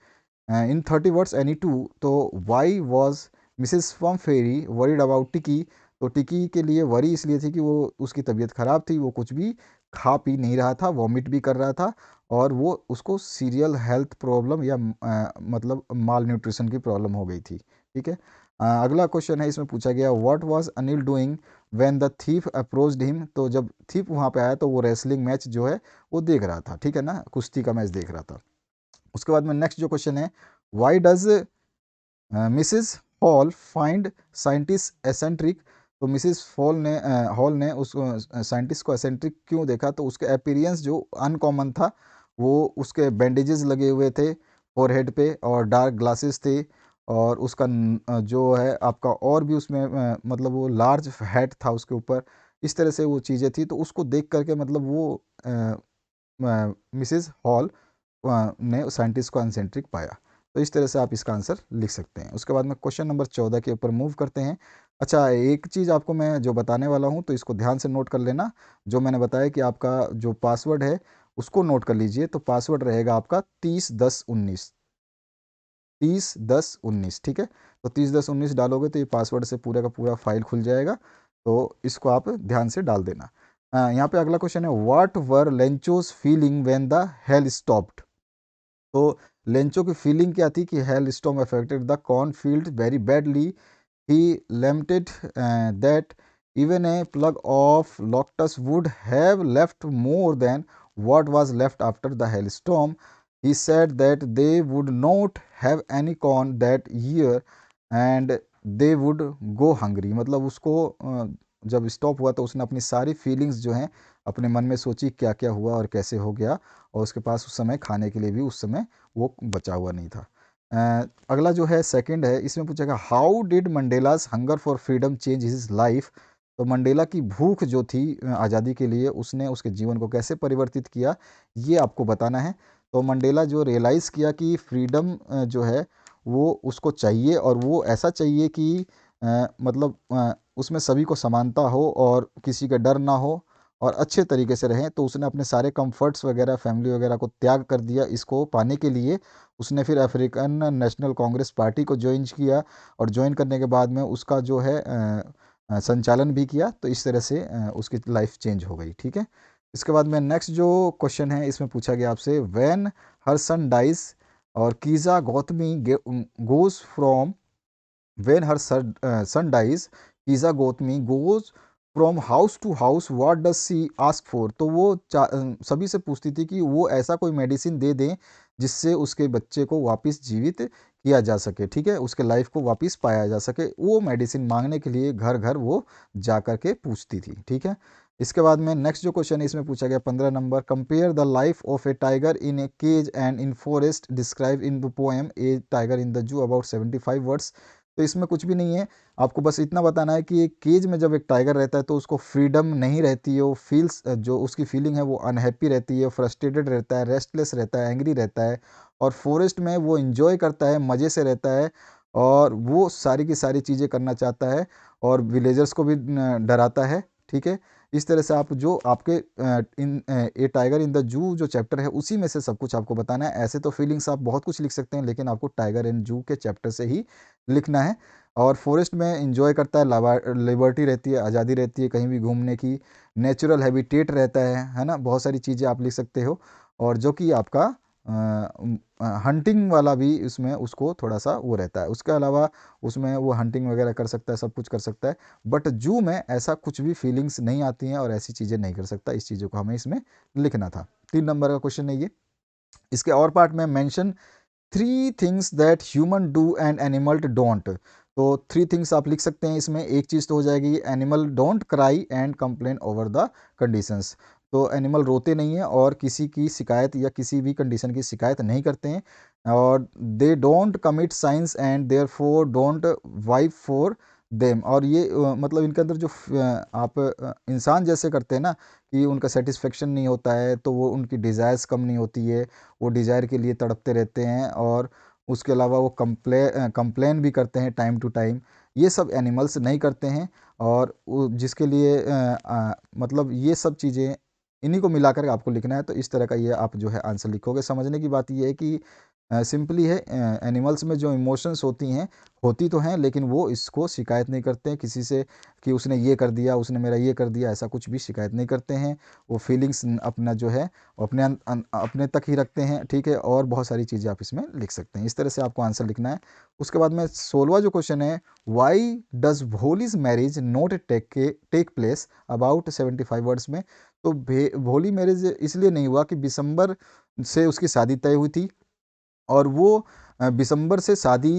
in 30 words any two. तो why was Mrs Pumphrey worried about Tricki. तो टिकी के लिए वरी इसलिए थी कि वो उसकी तबीयत ख़राब थी, वो कुछ भी खा पी नहीं रहा था, वॉमिट भी कर रहा था, और वो उसको सीरियल हेल्थ प्रॉब्लम या मतलब माल न्यूट्रिशन की प्रॉब्लम हो गई थी। ठीक है, अगला क्वेश्चन है, इसमें पूछा गया what was Anil doing when the thief approached him. तो जब थीफ वहाँ पे आया तो वो रेसलिंग मैच जो है वो देख रहा था। ठीक है ना, कुश्ती का मैच देख रहा था। उसके बाद में नेक्स्ट जो क्वेश्चन है, why does Mrs hall find scientist eccentric. तो मिसिस हॉल ने उस साइंटिस्ट को एसेंट्रिक क्यों देखा, तो उसके अपीरियंस जो अनकॉमन था, वो उसके बैंडेजेस लगे हुए थे फोरहेड पे, और डार्क ग्लासेस थे, और उसका जो है आपका और भी उसमें मतलब वो लार्ज हैट था उसके ऊपर। इस तरह से वो चीज़ें थी, तो उसको देख करके मतलब वो मिसिस हॉल ने साइंटिस्ट को एसेंट्रिक पाया। तो इस तरह से आप इसका आंसर लिख सकते हैं। उसके बाद में क्वेश्चन नंबर 14 के ऊपर मूव करते हैं। अच्छा, एक चीज़ आपको मैं जो बताने वाला हूँ तो इसको ध्यान से नोट कर लेना। जो मैंने बताया कि आपका जो पासवर्ड है उसको नोट कर लीजिए। तो पासवर्ड रहेगा आपका 301019, 301019। ठीक है, तो 301019 डालोगे तो ये पासवर्ड से पूरा का पूरा फाइल खुल जाएगा। तो इसको आप ध्यान से डाल देना। यहाँ पे अगला क्वेश्चन है, what were Lencho's feeling when the hell stopped. तो लेंचो की फीलिंग क्या थी कि hello storm affected the cornfield very badly. He lamented that even a plug of locusts would have left more than what was left after the hailstorm. He said that they would not have any corn that year and they would go hungry। मतलब उसको जब stop हुआ तो उसने अपनी सारी feelings जो हैं अपने मन में सोची, क्या क्या हुआ और कैसे हो गया, और उसके पास उस समय खाने के लिए भी उस समय वो बचा हुआ नहीं था। अगला जो है सेकंड है, इसमें पूछेगा how did Mandela's hunger for freedom change his life. तो मंडेला की भूख जो थी आज़ादी के लिए, उसने उसके जीवन को कैसे परिवर्तित किया, ये आपको बताना है। तो मंडेला जो रियलाइज़ किया कि फ्रीडम जो है वो उसको चाहिए, और वो ऐसा चाहिए कि मतलब उसमें सभी को समानता हो और किसी का डर ना हो और अच्छे तरीके से रहें। तो उसने अपने सारे कंफर्ट्स वगैरह, फैमिली वगैरह को त्याग कर दिया इसको पाने के लिए। उसने फिर अफ्रीकन नेशनल कांग्रेस पार्टी को ज्वाइन किया, और ज्वाइन करने के बाद में उसका जो है संचालन भी किया। तो इस तरह से उसकी लाइफ चेंज हो गई। ठीक है, इसके बाद में नेक्स्ट जो क्वेश्चन है, इसमें पूछा गया आपसे, व्हेन हर सन डाइज और Kisa Gotami goes from, when her son dies, Kiza Gotmi goes from house to house, what does she ask for। तो वो सभी से पूछती थी कि वो ऐसा कोई मेडिसिन दे दें जिससे उसके बच्चे को वापस जीवित किया जा सके। ठीक है, उसके लाइफ को वापस पाया जा सके, वो मेडिसिन मांगने के लिए घर घर वो जा कर के पूछती थी। ठीक है, इसके बाद में नेक्स्ट जो क्वेश्चन है, इसमें पूछा गया 15 number, compare the life of a tiger in a cage and in forest, describe in the poem a tiger in the zoo, about 75 words. तो इसमें कुछ भी नहीं है, आपको बस इतना बताना है कि एक केज में जब एक टाइगर रहता है तो उसको फ्रीडम नहीं रहती है, वो फील्स जो उसकी फीलिंग है वो अनहैप्पी रहती है, फ्रस्ट्रेटेड रहता है, रेस्टलेस रहता है, एंग्री रहता है। और फॉरेस्ट में वो इन्जॉय करता है, मज़े से रहता है, और वो सारी की सारी चीज़ें करना चाहता है, और विलेजर्स को भी डराता है। ठीक है, इस तरह से आप जो आपके इन ए टाइगर इन द जू जो चैप्टर है उसी में से सब कुछ आपको बताना है। ऐसे तो फीलिंग्स आप बहुत कुछ लिख सकते हैं, लेकिन आपको टाइगर इन जू के चैप्टर से ही लिखना है। और फॉरेस्ट में एंजॉय करता है, लिबर्टी रहती है, आज़ादी रहती है कहीं भी घूमने की, नेचुरल हैबिटेट रहता है ना, बहुत सारी चीज़ें आप लिख सकते हो। और जो कि आपका हंटिंग वाला भी उसमें उसको थोड़ा सा वो रहता है, उसके अलावा उसमें वो हंटिंग वगैरह कर सकता है, सब कुछ कर सकता है। बट जू में ऐसा कुछ भी फीलिंग्स नहीं आती हैं और ऐसी चीज़ें नहीं कर सकता, इस चीज़ों को हमें इसमें लिखना था। 3 नंबर का क्वेश्चन है ये। इसके और पार्ट में mention 3 things that human do and animal don't. तो 3 थिंग्स आप लिख सकते हैं इसमें। एक चीज़ तो हो जाएगी animal don't cry and complain over the conditions. तो एनिमल रोते नहीं हैं और किसी की शिकायत या किसी भी कंडीशन की शिकायत नहीं करते हैं। और they don't commit sins and therefore don't weep for them. और ये मतलब इनके अंदर जो आप इंसान जैसे करते हैं ना कि उनका सेटिस्फेक्शन नहीं होता है, तो वो उनकी डिज़ायर्स कम नहीं होती है, वो डिज़ायर के लिए तड़पते रहते हैं। और उसके अलावा वो कंप्लेन भी करते हैं टाइम टू टाइम। ये सब एनिमल्स नहीं करते हैं। और जिसके लिए मतलब ये सब चीज़ें इन्हीं को मिलाकर आपको लिखना है। तो इस तरह का ये आप जो है आंसर लिखोगे। समझने की बात ये है कि सिंपली है, एनिमल्स में जो इमोशंस होती हैं, होती तो हैं, लेकिन वो इसको शिकायत नहीं करते हैं किसी से कि उसने ये कर दिया, उसने मेरा ये कर दिया, ऐसा कुछ भी शिकायत नहीं करते हैं। वो फीलिंग्स अपना जो है अपने तक ही रखते हैं, ठीक है। और बहुत सारी चीज़ें आप इसमें लिख सकते हैं। इस तरह से आपको आंसर लिखना है। उसके बाद में 16वां जो क्वेश्चन है, why does Bholi's marriage not take place, about 75 words में। तो भोली मैरिज इसलिए नहीं हुआ कि दिसंबर से उसकी शादी तय हुई थी और वो दिसंबर से शादी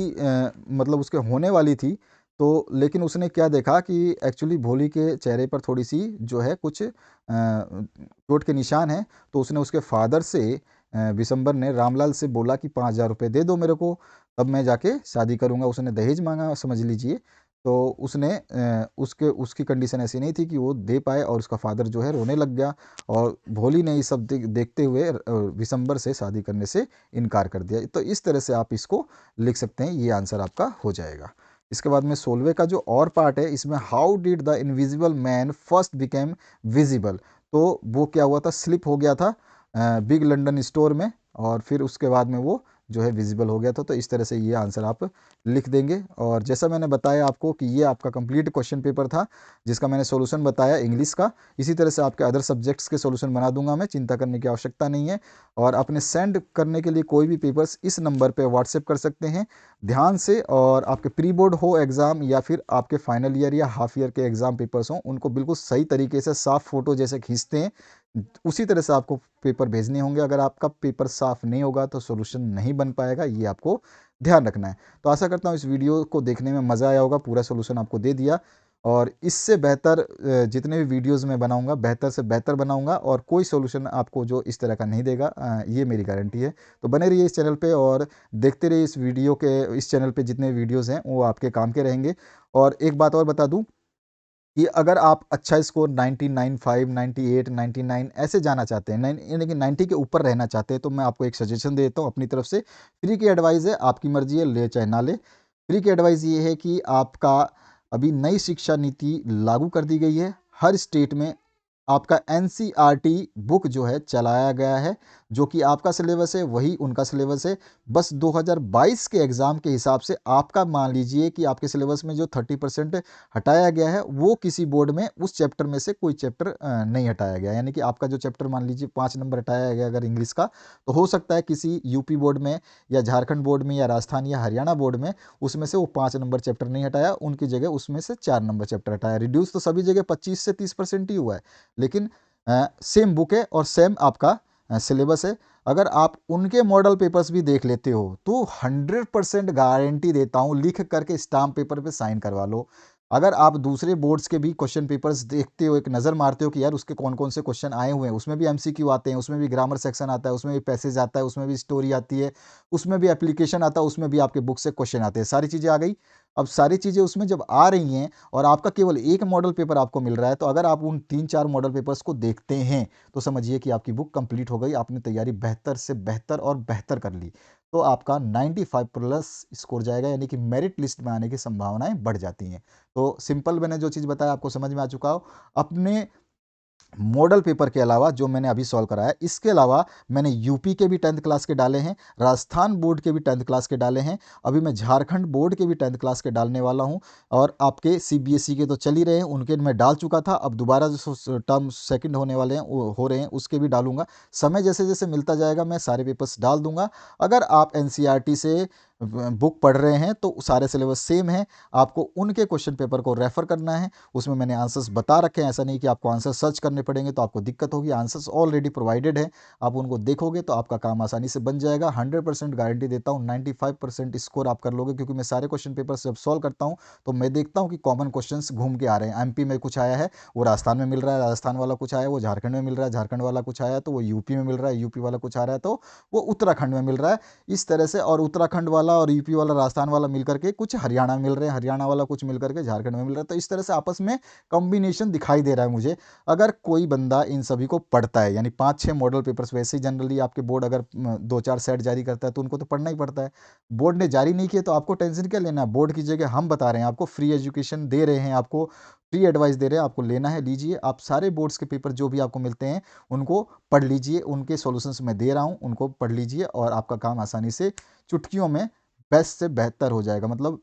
मतलब उसके होने वाली थी। तो लेकिन उसने क्या देखा कि एक्चुअली भोली के चेहरे पर थोड़ी सी जो है कुछ चोट के निशान हैं। तो उसने उसके फादर से दिसंबर ने रामलाल से बोला कि 5,000 रुपये दे दो मेरे को, तब मैं जाके शादी करूँगा। उसने दहेज मांगा, समझ लीजिए। तो उसने उसकी कंडीशन ऐसी नहीं थी कि वो दे पाए, और उसका फादर जो है रोने लग गया। और भोली ने ये सब देखते हुए दिसंबर से शादी करने से इनकार कर दिया। तो इस तरह से आप इसको लिख सकते हैं, ये आंसर आपका हो जाएगा। इसके बाद में 16वें का जो और पार्ट है, इसमें how did the invisible man first became visible. तो वो क्या हुआ था, स्लिप हो गया था बिग लंदन स्टोर में, और फिर उसके बाद में वो जो है विजिबल हो गया था। तो इस तरह से ये आंसर आप लिख देंगे। और जैसा मैंने बताया आपको कि ये आपका कंप्लीट क्वेश्चन पेपर था जिसका मैंने सॉल्यूशन बताया इंग्लिश का। इसी तरह से आपके अदर सब्जेक्ट्स के सॉल्यूशन बना दूंगा मैं, चिंता करने की आवश्यकता नहीं है। और अपने सेंड करने के लिए कोई भी पेपर्स इस नंबर पे व्हाट्सएप कर सकते हैं ध्यान से। और आपके प्री बोर्ड हो एग्ज़ाम या फिर आपके फाइनल ईयर या हाफ ईयर के एग्ज़ाम पेपर्स हों, उनको बिल्कुल सही तरीके से साफ़ फ़ोटो जैसे खींचते हैं उसी तरह से आपको पेपर भेजने होंगे। अगर आपका पेपर साफ़ नहीं होगा तो सॉल्यूशन नहीं बन पाएगा, ये आपको ध्यान रखना है। तो आशा करता हूँ इस वीडियो को देखने में मज़ा आया होगा, पूरा सॉल्यूशन आपको दे दिया। और इससे बेहतर जितने भी वीडियोस मैं बनाऊंगा बेहतर से बेहतर बनाऊंगा, और कोई सॉल्यूशन आपको जो इस तरह का नहीं देगा, ये मेरी गारंटी है। तो बने रहिए इस चैनल पे और देखते रहिए इस चैनल पे जितने वीडियोस हैं वो आपके काम के रहेंगे। और एक बात और बता दूं कि अगर आप अच्छा स्कोर 99.5 98 99 ऐसे जाना चाहते हैं, यानी कि 90 के ऊपर रहना चाहते हैं, तो मैं आपको एक सजेशन देता हूँ अपनी तरफ से। फ्री की एडवाइस है, आपकी मर्जी है, ले चाहे ना ले। फ्री की एडवाइस ये है कि आपका अभी नई शिक्षा नीति लागू कर दी गई है। हर स्टेट में आपका एनसीईआरटी बुक जो है चलाया गया है, जो कि आपका सिलेबस है वही उनका सिलेबस है। बस 2022 के एग्ज़ाम के हिसाब से आपका मान लीजिए कि आपके सिलेबस में जो 30% हटाया गया है, वो किसी बोर्ड में उस चैप्टर में से कोई चैप्टर नहीं हटाया गया। यानी कि आपका जो चैप्टर मान लीजिए 5 नंबर हटाया गया अगर इंग्लिश का, तो हो सकता है किसी यूपी बोर्ड में या झारखंड बोर्ड में या राजस्थान या हरियाणा बोर्ड में उसमें से वो 5 नंबर चैप्टर नहीं हटाया, उनकी जगह उसमें से 4 नंबर चैप्टर हटाया। रिड्यूस तो सभी जगह 25 से 30% ही हुआ है, लेकिन सेम बुक है और सेम आपका सिलेबस है। अगर आप उनके मॉडल पेपर्स भी देख लेते हो तो 100% गारंटी देता हूँ, लिख करके स्टाम्प पेपर पे साइन करवा लो। अगर आप दूसरे बोर्ड्स के भी क्वेश्चन पेपर्स देखते हो, एक नज़र मारते हो कि यार उसके कौन कौन से क्वेश्चन आए हुए हैं, उसमें भी एमसीक्यू आते हैं, उसमें भी ग्रामर सेक्शन आता है, उसमें भी पैसेज आता है, उसमें भी स्टोरी आती है, उसमें भी एप्लीकेशन आता है, उसमें भी आपके बुक से क्वेश्चन आते हैं, सारी चीज़ें आ गई। अब सारी चीज़ें उसमें जब आ रही हैं और आपका केवल एक मॉडल पेपर आपको मिल रहा है, तो अगर आप उन 3-4 मॉडल पेपर्स को देखते हैं तो समझिए कि आपकी बुक कंप्लीट हो गई, आपने तैयारी बेहतर से बेहतर और बेहतर कर ली। तो आपका 95 प्लस स्कोर जाएगा, यानी कि मेरिट लिस्ट में आने की संभावनाएं बढ़ जाती हैं। तो सिंपल मैंने जो चीज़ बताया आपको समझ में आ चुका हो। अपने मॉडल पेपर के अलावा जो मैंने अभी सॉल्व कराया, इसके अलावा मैंने यूपी के भी 10th क्लास के डाले हैं, राजस्थान बोर्ड के भी 10th क्लास के डाले हैं, अभी मैं झारखंड बोर्ड के भी 10th क्लास के डालने वाला हूं, और आपके सीबीएसई के तो चल ही रहे हैं, उनके मैं डाल चुका था, अब दोबारा जो टर्म सेकंड होने वाले हैं वो हो रहे हैं, उसके भी डालूंगा। समय जैसे जैसे मिलता जाएगा मैं सारे पेपर्स डाल दूंगा। अगर आप एनसीईआरटी से बुक पढ़ रहे हैं तो सारे सिलेबस सेम है, आपको उनके क्वेश्चन पेपर को रेफर करना है, उसमें मैंने आंसर्स बता रखे हैं। ऐसा नहीं कि आपको आंसर सर्च करने पड़ेंगे तो आपको दिक्कत होगी, आंसर्स ऑलरेडी प्रोवाइडेड है, आप उनको देखोगे तो आपका काम आसानी से बन जाएगा। 100% गारंटी देता हूँ, 95% स्कोर आप कर लोगे, क्योंकि मैं सारे क्वेश्चन पेपर जब सॉल्व करता हूँ तो मैं देखता हूँ कि कॉमन क्वेश्चन घूम के आ रहे हैं। एमपी में कुछ आया है वो राजस्थान में मिल रहा है, राजस्थान वाला कुछ आया है वो झारखंड में मिल रहा है, झारखंड वाला कुछ आया है तो वो यूपी में मिल रहा है, यूपी वाला कुछ आ रहा है तो वो उत्तराखंड में मिल रहा है, इस तरह से। और उत्तराखंड वाला और यूपी वाला राजस्थान वाला मिलकर के कुछ हरियाणा मिल रहे हैं, हरियाणा वाला कुछ मिलकर के झारखंड में मिल रहा है, तो इस तरह से आपस में कॉम्बिनेशन दिखाई दे रहा है मुझे। अगर कोई बंदा इन सभी को पढ़ता है, यानी 5-6 मॉडल पेपर्स, वैसे ही जनरली आपके बोर्ड अगर 2-4 सेट जारी करता है तो उनको तो पढ़ना ही पड़ता है। बोर्ड ने जारी नहीं किया तो आपको टेंशन क्या लेना, बोर्ड की जगह हम बता रहे हैं आपको, फ्री एजुकेशन दे रहे हैं, आपको फ्री एडवाइस दे रहे हैं, आपको लेना है लीजिए। आप सारे बोर्ड्स के पेपर जो भी आपको मिलते हैं उनको पढ़ लीजिए, उनके सॉल्यूशंस मैं दे रहा हूँ, उनको पढ़ लीजिए और आपका काम आसानी से चुटकियों में बेस्ट से बेहतर हो जाएगा। मतलब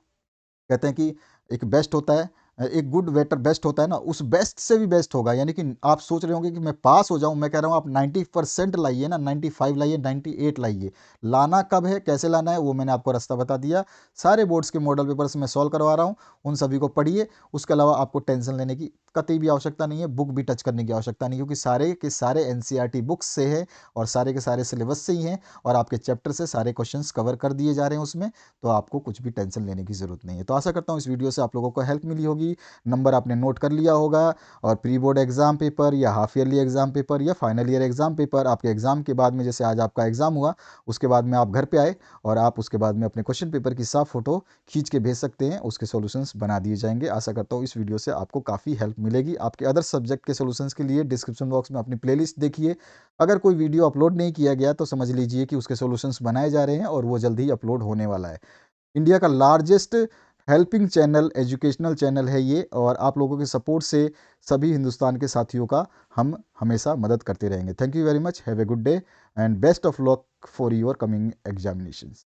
कहते हैं कि एक बेस्ट होता है, एक गुड बेटर बेस्ट होता है ना, उस बेस्ट से भी बेस्ट होगा। यानी कि आप सोच रहे होंगे कि मैं पास हो जाऊं, मैं कह रहा हूं आप 90% लाइए ना, 95 लाइए, 98 लाइए। लाना कब है, कैसे लाना है, वो मैंने आपको रास्ता बता दिया। सारे बोर्ड्स के मॉडल पेपर्स मैं सॉल्व करवा रहा हूँ, उन सभी को पढ़िए। उसके अलावा आपको टेंशन लेने की कतई भी आवश्यकता नहीं है, बुक भी टच करने की आवश्यकता नहीं, क्योंकि सारे के सारे एनसीईआरटी बुक्स से है और सारे के सारे सिलेबस से ही हैं, और आपके चैप्टर से सारे क्वेश्चंस कवर कर दिए जा रहे हैं उसमें, तो आपको कुछ भी टेंशन लेने की ज़रूरत नहीं है। तो आशा करता हूँ इस वीडियो से आप लोगों को हेल्प मिली होगी, नंबर आपने नोट कर लिया होगा, और प्री बोर्ड एग्जाम पेपर या हाफ ईयरली एग्जाम पेपर या फाइनल ईयर एग्जाम पेपर, आपके एग्जाम के बाद में, जैसे आज आपका एग्जाम हुआ उसके बाद में आप घर पे आए और आप उसके बाद में अपने क्वेश्चन पेपर की साफ फोटो खींच के भेज सकते हैं, उसके सॉल्यूशंस बना दिए जाएंगे। आशा करता हूँ इस वीडियो से आपको काफ़ी हेल्प मिलेगी। आपके अदर सब्जेक्ट के सॉल्यूशंस के लिए डिस्क्रिप्शन बॉक्स में अपनी प्लेलिस्ट देखिए, अगर कोई वीडियो अपलोड नहीं किया गया तो समझ लीजिए कि उसके सॉल्यूशंस बनाए जा रहे हैं और वो जल्द ही अपलोड होने वाला है। इंडिया का largest helping channel, educational channel है ये, और आप लोगों के सपोर्ट से सभी हिंदुस्तान के साथियों का हम हमेशा मदद करते रहेंगे। Thank you very much, have a good day and best of luck for your coming examinations.